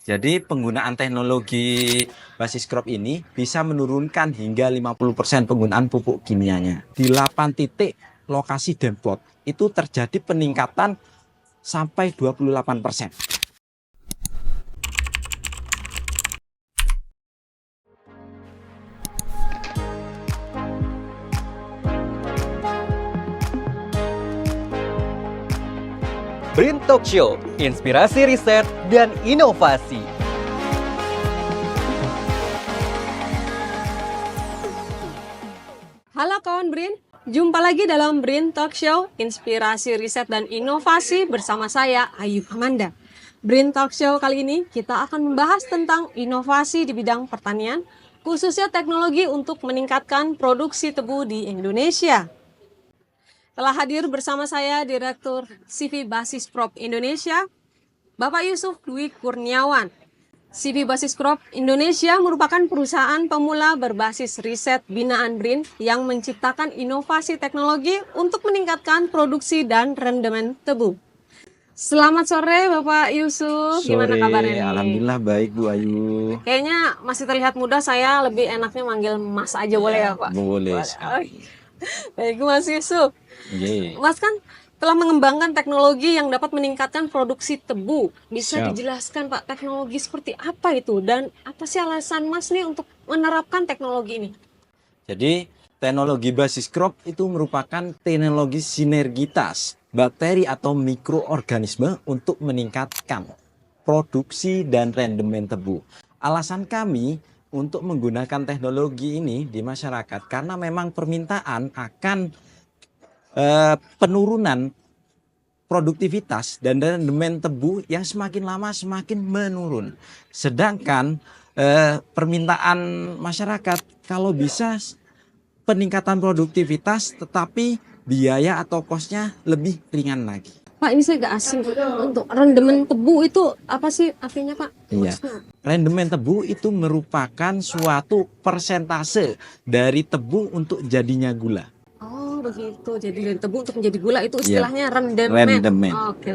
Jadi penggunaan teknologi basis crop ini bisa menurunkan hingga 50% penggunaan pupuk kimianya. Di 8 titik lokasi demplot itu terjadi peningkatan sampai 28%. BRIN Talk Show, inspirasi riset dan inovasi. Halo kawan BRIN, jumpa lagi dalam BRIN Talk Show, inspirasi riset dan inovasi bersama saya Ayu Amanda. BRIN Talk Show kali ini kita akan membahas tentang inovasi di bidang pertanian, khususnya teknologi untuk meningkatkan produksi tebu di Indonesia. Telah hadir bersama saya Direktur CV Basis Crop Indonesia, Bapak Yusuf Dwi Kurniawan. CV Basis Crop Indonesia merupakan perusahaan pemula berbasis riset binaan BRIN yang menciptakan inovasi teknologi untuk meningkatkan produksi dan rendemen tebu. Selamat sore Bapak Yusuf, gimana kabarnya nih? Alhamdulillah baik Bu Ayu. Kayaknya masih terlihat muda, saya lebih enaknya manggil Mas aja boleh ya Pak? Boleh sekali. Baik Mas Yusuf. Mas kan telah mengembangkan teknologi yang dapat meningkatkan produksi tebu. Bisa dijelaskan Pak, teknologi seperti apa itu dan apa sih alasan Mas nih untuk menerapkan teknologi ini? Jadi teknologi basis crop itu merupakan teknologi sinergitas bakteri atau mikroorganisme untuk meningkatkan produksi dan rendemen tebu. Alasan kami untuk menggunakan teknologi ini di masyarakat karena memang permintaan akan penurunan produktivitas dan rendemen tebu yang semakin lama semakin menurun. Sedangkan permintaan masyarakat kalau bisa peningkatan produktivitas tetapi biaya atau kosnya lebih ringan lagi. Pak, ini saya gak asing. Untuk rendemen tebu itu apa sih artinya Pak? Iya. Rendemen tebu itu merupakan suatu persentase dari tebu untuk jadinya gula. Oh begitu, jadi dari tebu untuk menjadi gula itu istilahnya rendemen. Rendemen. Oke.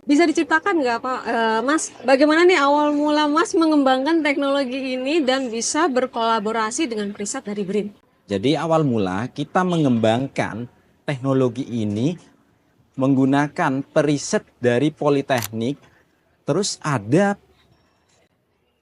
Bisa diceritakan nggak Pak, Mas, bagaimana nih awal mula Mas mengembangkan teknologi ini dan bisa berkolaborasi dengan riset dari BRIN? Jadi awal mula kita mengembangkan teknologi ini menggunakan periset dari Politeknik, terus ada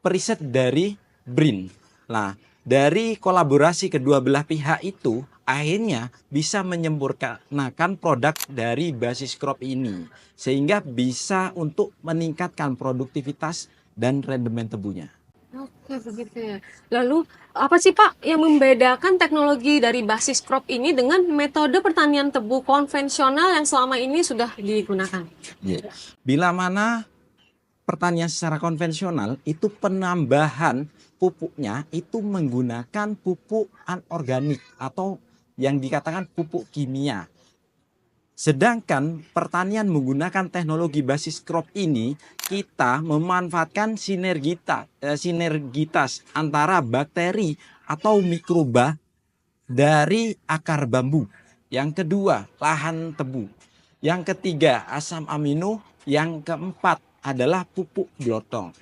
periset dari BRIN. Nah, dari kolaborasi kedua belah pihak itu, akhirnya bisa menyempurnakan produk dari basis crop ini. Sehingga bisa untuk meningkatkan produktivitas dan rendemen tebunya. Oke, begitu ya. Lalu, apa sih Pak yang membedakan teknologi dari basis crop ini dengan metode pertanian tebu konvensional yang selama ini sudah digunakan? Bila mana pertanian secara konvensional itu penambahan pupuknya itu menggunakan pupuk anorganik atau yang dikatakan pupuk kimia. Sedangkan pertanian menggunakan teknologi basis crop ini, kita memanfaatkan sinergitas antara bakteri atau mikroba dari akar bambu. Yang kedua, lahan tebu. Yang ketiga, asam amino. Yang keempat adalah pupuk blotong.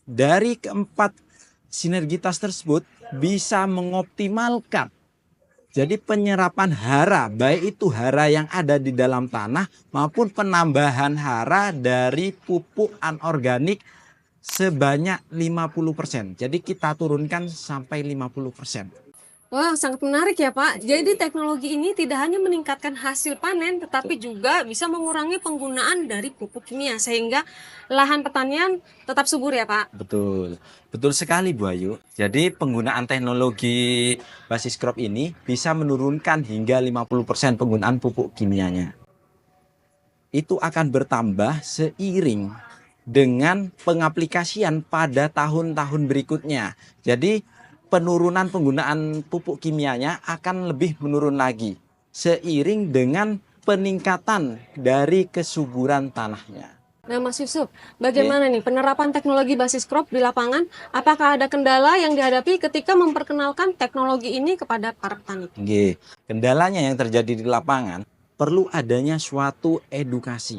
Dari keempat sinergitas tersebut bisa mengoptimalkan jadi penyerapan hara, baik itu hara yang ada di dalam tanah maupun penambahan hara dari pupuk anorganik sebanyak 50%. Jadi kita turunkan sampai 50%. Wah, sangat menarik ya Pak. Jadi teknologi ini tidak hanya meningkatkan hasil panen, tetapi juga bisa mengurangi penggunaan dari pupuk kimia sehingga lahan pertanian tetap subur ya Pak. Betul, betul sekali Bu Ayu. Jadi penggunaan teknologi basis crop ini bisa menurunkan hingga 50% penggunaan pupuk kimianya. Itu akan bertambah seiring dengan pengaplikasian pada tahun-tahun berikutnya. Jadi penurunan penggunaan pupuk kimianya akan lebih menurun lagi seiring dengan peningkatan dari kesuburan tanahnya. Nah Mas Yusuf, bagaimana nih penerapan teknologi basis crop di lapangan? Apakah ada kendala yang dihadapi ketika memperkenalkan teknologi ini kepada para petani? Kendalanya yang terjadi di lapangan perlu adanya suatu edukasi.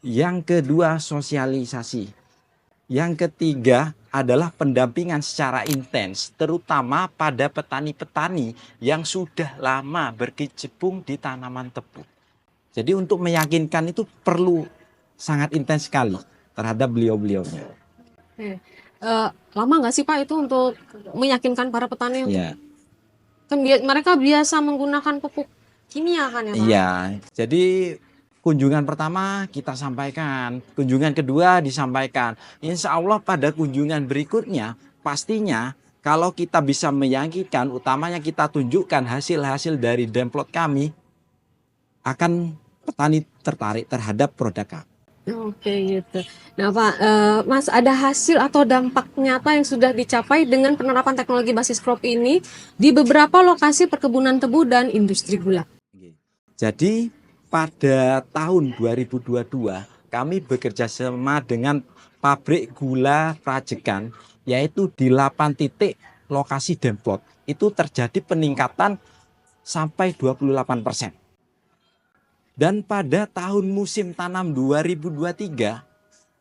Yang kedua, sosialisasi. Yang ketiga adalah pendampingan secara intens, terutama pada petani-petani yang sudah lama berkecimpung di tanaman tebu. Jadi untuk meyakinkan itu perlu sangat intens sekali terhadap beliau-beliaunya. Lama nggak sih Pak itu untuk meyakinkan para petani? Ya, Kan mereka biasa menggunakan pupuk kimia kan ya Pak? iya. Jadi kunjungan pertama kita sampaikan, kunjungan kedua disampaikan. Insya Allah pada kunjungan berikutnya pastinya kalau kita bisa meyakinkan, utamanya kita tunjukkan hasil-hasil dari demplot kami, akan petani tertarik terhadap produk kami. Oke gitu. Nah Pak, Mas ada hasil atau dampak nyata yang sudah dicapai dengan penerapan teknologi basis crop ini di beberapa lokasi perkebunan tebu dan industri gula? Jadi pada tahun 2022 kami bekerja sama dengan pabrik gula Rajekan, yaitu di 8 titik lokasi demplot. Itu terjadi peningkatan sampai 28%. Dan pada tahun musim tanam 2023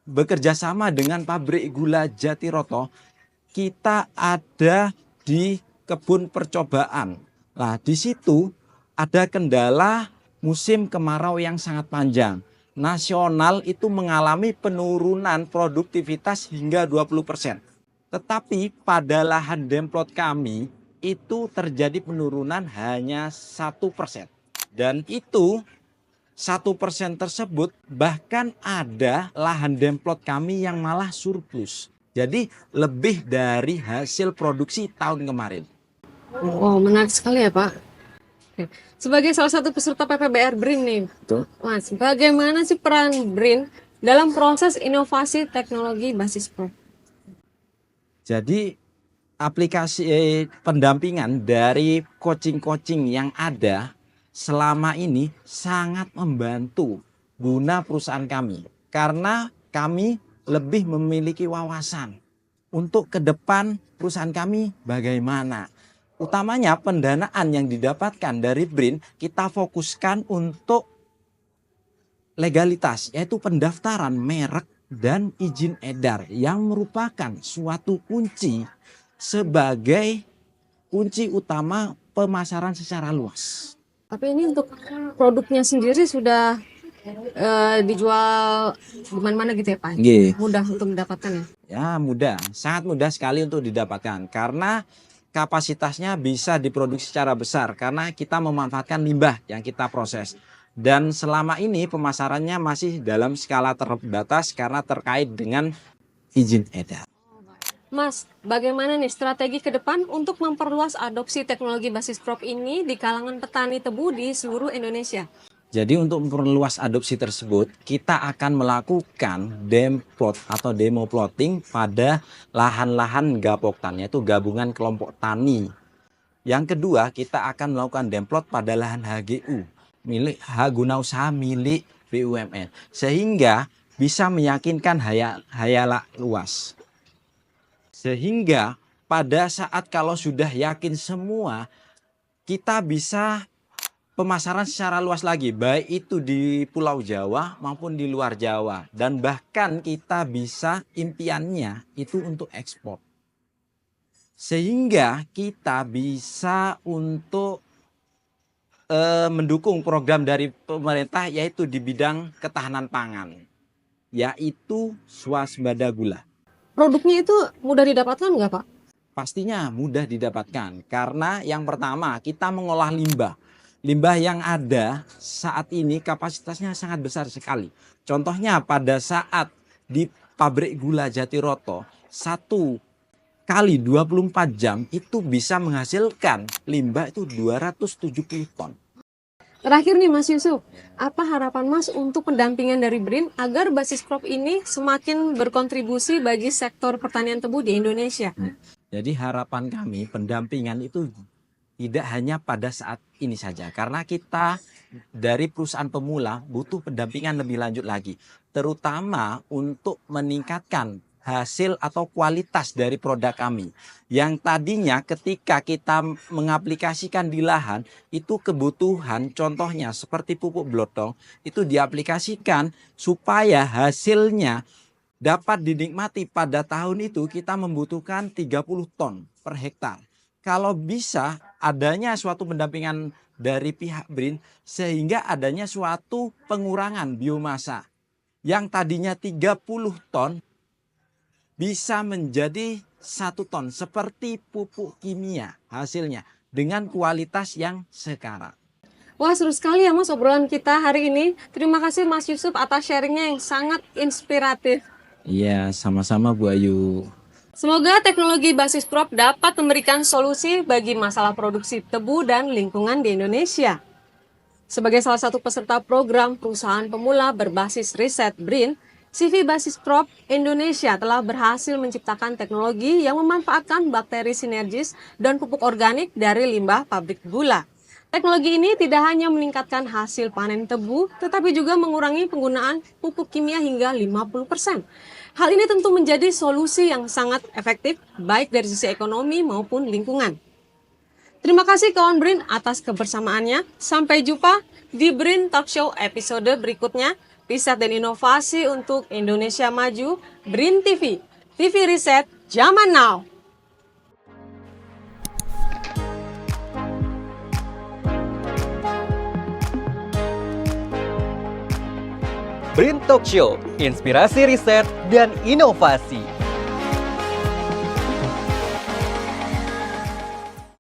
bekerja sama dengan pabrik gula Jatiroto, kita ada di kebun percobaan. Nah, di situ ada kendala musim kemarau yang sangat panjang. Nasional itu mengalami penurunan produktivitas hingga 20%. Tetapi pada lahan demplot kami itu terjadi penurunan hanya 1%. Dan itu 1% tersebut bahkan ada lahan demplot kami yang malah surplus. Jadi lebih dari hasil produksi tahun kemarin. Wow, menarik sekali ya Pak. Oke. Sebagai salah satu peserta PPBR BRIN nih, Betul. Mas, bagaimana sih peran BRIN dalam proses inovasi teknologi basis crop? Jadi aplikasi pendampingan dari coaching-coaching yang ada selama ini sangat membantu guna perusahaan kami. Karena kami lebih memiliki wawasan untuk ke depan perusahaan kami bagaimana. Utamanya pendanaan yang didapatkan dari BRIN kita fokuskan untuk legalitas, yaitu pendaftaran merek dan izin edar yang merupakan suatu kunci sebagai kunci utama pemasaran secara luas. Tapi ini untuk produknya sendiri sudah dijual di mana-mana gitu ya Pak? Nggih. Mudah untuk mendapatkan ya? Ya mudah, sangat mudah sekali untuk didapatkan karena kapasitasnya bisa diproduksi secara besar karena kita memanfaatkan limbah yang kita proses. Dan selama ini pemasarannya masih dalam skala terbatas karena terkait dengan izin edar. Mas, bagaimana nih strategi ke depan untuk memperluas adopsi teknologi basis crop ini di kalangan petani tebu di seluruh Indonesia? Jadi untuk memperluas adopsi tersebut, kita akan melakukan demplot atau demo plotting pada lahan-lahan gapoktan, yaitu gabungan kelompok tani. Yang kedua, kita akan melakukan demplot pada lahan HGU, milik guna usaha milik BUMN, sehingga bisa meyakinkan hayalak luas. Sehingga pada saat kalau sudah yakin semua, kita bisa pemasaran secara luas lagi, baik itu di Pulau Jawa maupun di luar Jawa. Dan bahkan kita bisa impiannya itu untuk ekspor. Sehingga kita bisa untuk mendukung program dari pemerintah yaitu di bidang ketahanan pangan, yaitu swasembada gula. Produknya itu mudah didapatkan nggak Pak? Pastinya mudah didapatkan karena yang pertama kita mengolah limbah. Limbah yang ada saat ini kapasitasnya sangat besar sekali. Contohnya pada saat di pabrik gula Jatiroto 1 kali 24 jam itu bisa menghasilkan limbah itu 270 ton. Terakhir nih Mas Yusuf, apa harapan Mas untuk pendampingan dari BRIN agar basis crop ini semakin berkontribusi bagi sektor pertanian tebu di Indonesia? Jadi harapan kami pendampingan itu tidak hanya pada saat ini saja. Karena kita dari perusahaan pemula butuh pendampingan lebih lanjut lagi. Terutama untuk meningkatkan hasil atau kualitas dari produk kami. Yang tadinya ketika kita mengaplikasikan di lahan, itu kebutuhan contohnya seperti pupuk blotong, itu diaplikasikan supaya hasilnya dapat dinikmati pada tahun itu kita membutuhkan 30 ton per hektar. Kalau bisa adanya suatu pendampingan dari pihak BRIN sehingga adanya suatu pengurangan biomasa yang tadinya 30 ton bisa menjadi 1 ton seperti pupuk kimia hasilnya dengan kualitas yang sekarang. Wah, seru sekali ya Mas obrolan kita hari ini. Terima kasih Mas Yusuf atas sharingnya yang sangat inspiratif. Iya, sama-sama Bu Ayu. Semoga teknologi basis crop dapat memberikan solusi bagi masalah produksi tebu dan lingkungan di Indonesia. Sebagai salah satu peserta program perusahaan pemula berbasis riset BRIN, CV Basis Crop Indonesia telah berhasil menciptakan teknologi yang memanfaatkan bakteri sinergis dan pupuk organik dari limbah pabrik gula. Teknologi ini tidak hanya meningkatkan hasil panen tebu, tetapi juga mengurangi penggunaan pupuk kimia hingga 50%. Hal ini tentu menjadi solusi yang sangat efektif, baik dari sisi ekonomi maupun lingkungan. Terima kasih kawan BRIN atas kebersamaannya. Sampai jumpa di BRIN Talk Show episode berikutnya. Riset dan inovasi untuk Indonesia Maju, BRIN TV. TV Riset, zaman now. BRIN Talk Show, inspirasi riset dan inovasi.